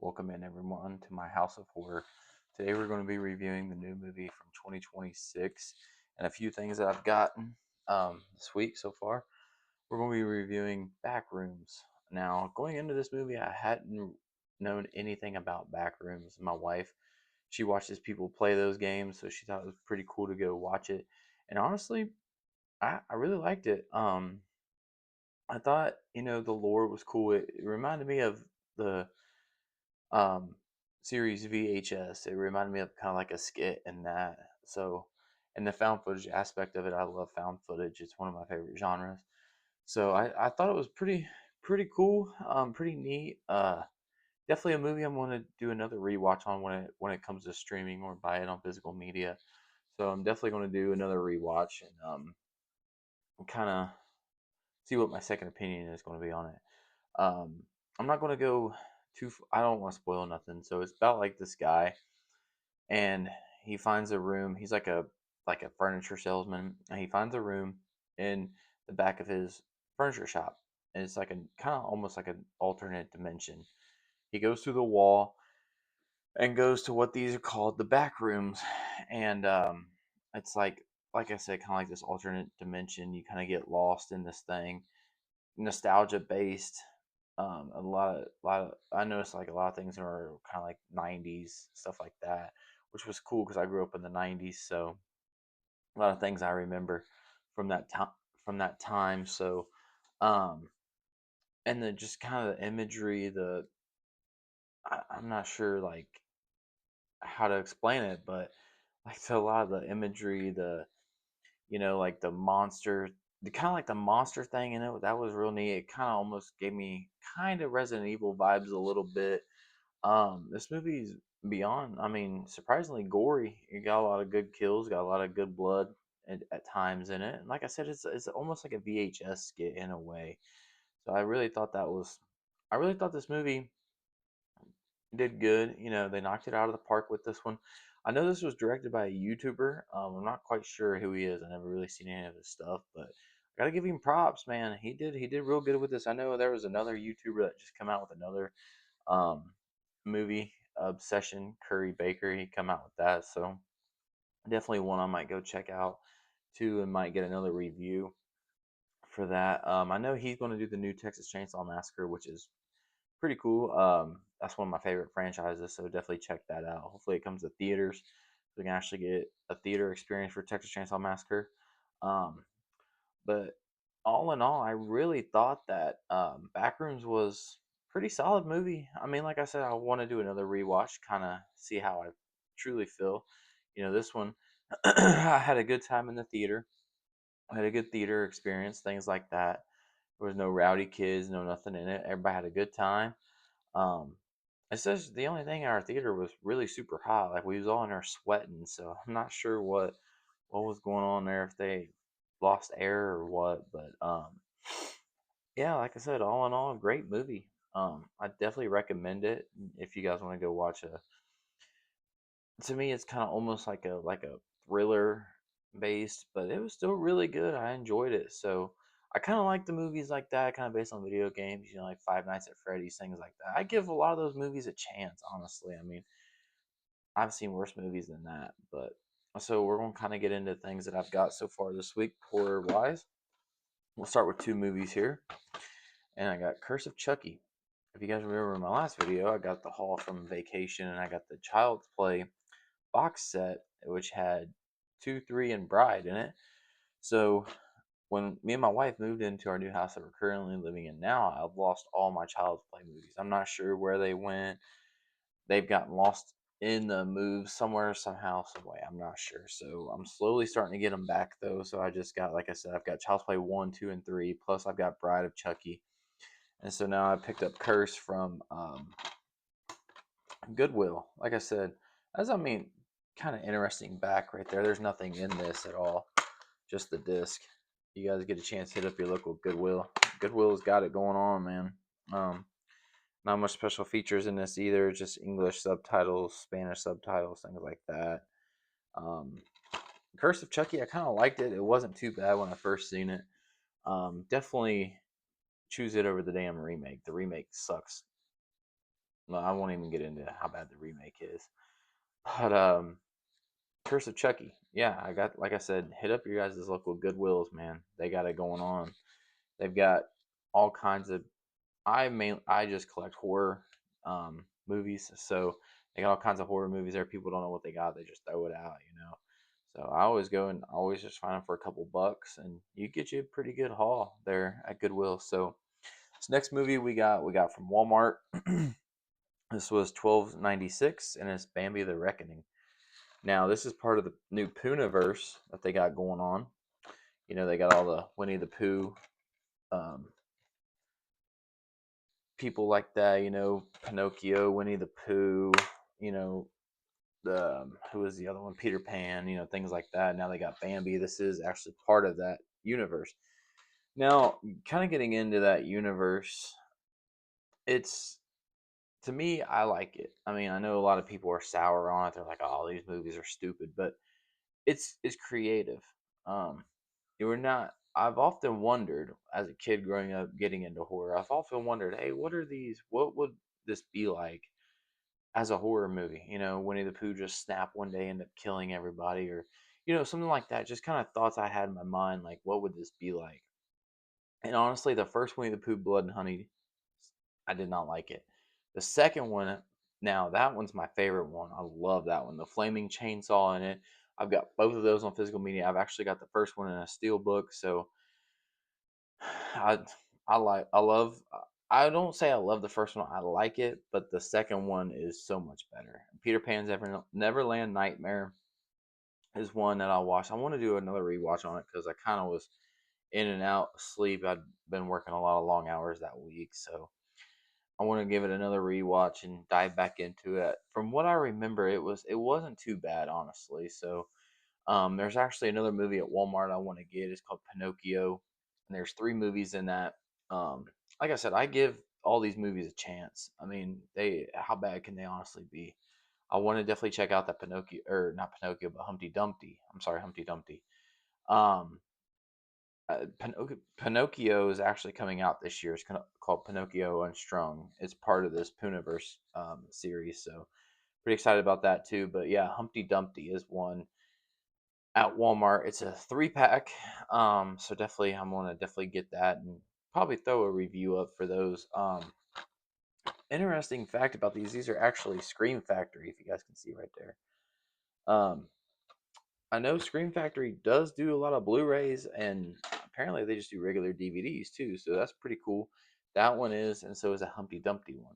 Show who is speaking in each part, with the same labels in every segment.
Speaker 1: Welcome in everyone to my house of horror. Today we're going to be reviewing the new movie from 2026 and a few things that I've gotten this week so far. We're going to be reviewing Backrooms. Now, going into this movie, I hadn't known anything about Backrooms. My wife, she watches people play those games, so she thought it was pretty cool to go watch it. And honestly, I really liked it. I thought, the lore was cool. It reminded me of the um, series VHS. It reminded me of kind of like a skit in that. So, and the found footage aspect of it, I love found footage. It's one of my favorite genres. So I thought it was pretty cool, pretty neat. Definitely a movie I'm going to do another rewatch on when it comes to streaming or buy it on physical media. So I'm definitely going to do another rewatch and kind of see what my second opinion is going to be on it. Um, I'm not going to go I don't want to spoil nothing. So it's about like this guy, and he finds a room. He's like a furniture salesman, and he finds a room in the back of his furniture shop, and it's like a kind of almost like an alternate dimension. He goes through the wall and goes to what these are called the back rooms, and it's like I said, kind of like this alternate dimension. You kind of get lost in this thing, nostalgia based. A lot of I noticed like a lot of things are kind of like 90s stuff like that, which was cool because I grew up in the 90s, so a lot of things I remember from that time. So, um, and then just kind of the imagery, I'm not sure like how to explain it, but like a lot of the imagery, like the monster, the kind of like the monster thing in it. That was real neat. It kind of almost gave me kind of Resident Evil vibes a little bit. This movie's beyond, I mean, surprisingly gory. You got a lot of good kills, got a lot of good blood at times in it. And like I said, it's almost like a VHS skit in a way. So I really thought this movie did good. They knocked it out of the park with this one. I know this was directed by a YouTuber. I'm not quite sure who he is. I never really seen any of his stuff, but I gotta give him props, man. He did real good with this. I know there was another YouTuber that just come out with another um, movie, Obsession Curry Baker. He come out with that, so definitely one I might go check out too, and might get another review for that. I know he's going to do the new Texas Chainsaw Massacre, which is pretty cool. That's one of my favorite franchises, so definitely check that out. Hopefully, it comes to theaters, so we can actually get a theater experience for Texas Chainsaw Massacre. Um, but all in all, I really thought that Backrooms was pretty solid movie. I mean, like I said, I want to do another rewatch, kind of see how I truly feel. This one, I had a good time in the theater. I had a good theater experience, things like that. There was no rowdy kids, no nothing in it. Everybody had a good time. Um, it's just the only thing in our theater was really super hot. Like we was all in there sweating, so I'm not sure what was going on there, if they lost air or what. But yeah, like I said, all in all, great movie. I definitely recommend it if you guys want to go watch a. To me, it's kind of almost like a thriller based, but it was still really good. I enjoyed it. So I kind of like the movies like that, kind of based on video games. Like Five Nights at Freddy's, things like that. I give a lot of those movies a chance, honestly. I mean, I've seen worse movies than that, but so we're going to kind of get into things that I've got so far this week, horror wise. We'll start with two movies here, and I got Curse of Chucky. If you guys remember in my last video, I got the haul from Vacation, and I got the Child's Play box set, which had 2, 3, and Bride in it. So when me and my wife moved into our new house that we're currently living in now, I've lost all my Child's Play movies. I'm not sure where they went. They've gotten lost in the move somewhere, somehow, some way. I'm not sure. So I'm slowly starting to get them back though. So I just got, like I said, I've got Child's Play 1, 2, and 3. Plus I've got Bride of Chucky. And so now I picked up Curse from Goodwill. Like I said, kind of interesting back right there. There's nothing in this at all, just the disc. You guys get a chance, hit up your local Goodwill. Goodwill's got it going on, man. Um, Not much special features in this either, just English subtitles, Spanish subtitles, things like that. Um, Curse of Chucky, I kind of liked it. It wasn't too bad when I first seen it. Definitely choose it over the damn remake. The remake sucks Well, I won't even get into how bad the remake is. But Curse of Chucky. Yeah, I got, like I said, hit up your guys' local Goodwills, man. They got it going on. They've got all kinds of. I just collect horror movies, so they got all kinds of horror movies there. People don't know what they got; they just throw it out, you know. So I always go and always just find them for a couple bucks, and you get you a pretty good haul there at Goodwill. So this next movie we got from Walmart. This was 12.96, and it's Bambi the Reckoning. Now this is part of the new Poonaverse that they got going on. You know, they got all the Winnie the Pooh um, people like that. You know, Pinocchio, Winnie the Pooh. You know, the who was the other one? Peter Pan. You know, things like that. Now they got Bambi. This is actually part of that universe. Now, kind of getting into that universe, it's to me, I like it. I mean, I know a lot of people are sour on it. They're like, "Oh, these movies are stupid," but it's creative. Um, you were not. I've often wondered, as a kid growing up, getting into horror. I've often wondered, hey, what are these? What would this be like as a horror movie? You know, Winnie the Pooh just snap one day, end up killing everybody, or something like that. Just kind of thoughts I had in my mind, like, what would this be like? And honestly, the first Winnie the Pooh, Blood and Honey, I did not like it. The second one, now that one's my favorite one. I love that one. The flaming chainsaw in it. I've got both of those on physical media. I've actually got the first one in a steel book, so I I love. I don't say I love the first one. I like it, but the second one is so much better. Peter Pan's Neverland Nightmare is one that I'll watch. I want to do another rewatch on it because I kind of was in and out of sleep. I'd been working a lot of long hours that week, so I want to give it another rewatch and dive back into it. From what I remember, it wasn't too bad, honestly. So there's actually another movie at Walmart I want to get. It's called Pinocchio, and there's three movies in that. Um, like I said, I give all these movies a chance. I mean, they how bad can they honestly be? I want to definitely check out that Pinocchio, or not Pinocchio, but Humpty Dumpty. I'm sorry, Humpty Dumpty. Um, Pinocchio is actually coming out this year. It's called Pinocchio Unstrung. It's part of this Puniverse series, so pretty excited about that too. But yeah, Humpty Dumpty is one at Walmart. It's a 3-pack, so definitely I'm gonna definitely get that and probably throw a review up for those. Interesting fact about these are actually Scream Factory. If you guys can see right there. Um, I know Scream Factory does do a lot of Blu-rays, and apparently they just do regular DVDs too. So that's pretty cool. That one is, and so is a Humpty Dumpty one.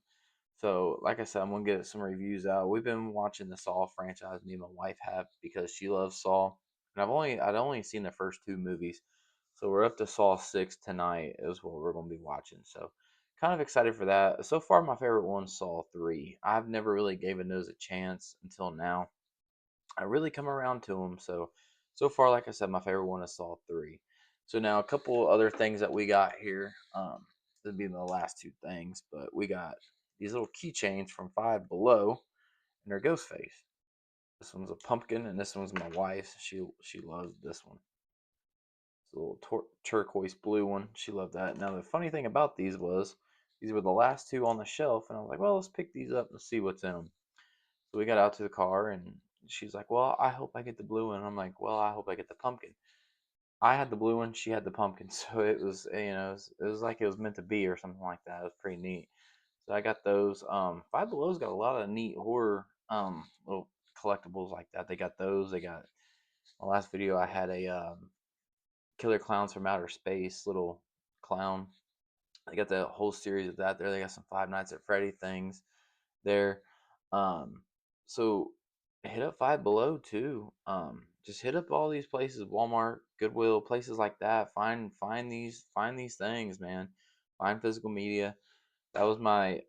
Speaker 1: So, like I said, I'm gonna get some reviews out. We've been watching the Saw franchise. Me and my wife have because she loves Saw, and I'd only seen the first two movies, so we're up to Saw 6 tonight. Is what we're gonna be watching. So, kind of excited for that. So far, my favorite one's Saw 3. I've never really given those a chance until now. I really come around to them. So far, like I said, my favorite one is Saw 3. So now a couple other things that we got here. This would be the last two things, but we got these little keychains from Five Below, and they're ghost face. This one's a pumpkin, and this one's my wife's. She loves this one. It's a little turquoise blue one. She loved that. Now the funny thing about these was these were the last two on the shelf, and I was like, well, let's pick these up and see what's in them. So we got out to the car, and she's like, "Well, I hope I get the blue one." I'm like, "Well, I hope I get the pumpkin." I had the blue one, she had the pumpkin, so it was, it was like it was meant to be or something like that. It was pretty neat. So I got those. Five Below's got a lot of neat horror little collectibles like that. They got those. They got my last video. I had a Killer Clowns from Outer Space little clown. They got the whole series of that there. They got some Five Nights at Freddy things there. Um, so hit up Five Below too. Just hit up all these places, Walmart, Goodwill, places like that. Find these things, man. Find physical media. That was my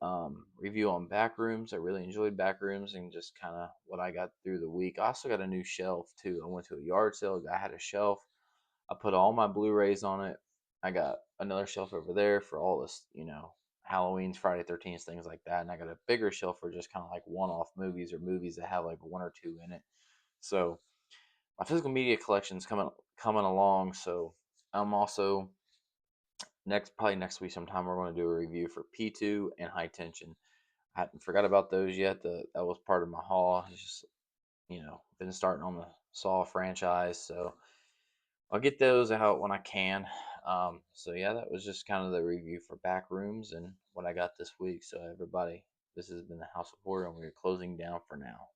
Speaker 1: review on Backrooms. I really enjoyed Backrooms and just kind of what I got through the week. I also got a new shelf too. I went to a yard sale. I had a shelf. I put all my Blu-rays on it. I got another shelf over there for all this, Halloween's, Friday 13th, things like that. And I got a bigger shelf for just kind of like one-off movies or movies that have like one or two in it. So my physical media collection's coming along. So I'm also probably next week sometime we're going to do a review for P2 and High Tension. I hadn't forgot about those yet. That was part of my haul. It's just, been starting on the Saw franchise, so I'll get those out when I can. So yeah, that was just kind of the review for Backrooms and what I got this week. So everybody, this has been the House of Horror, and we're closing down for now.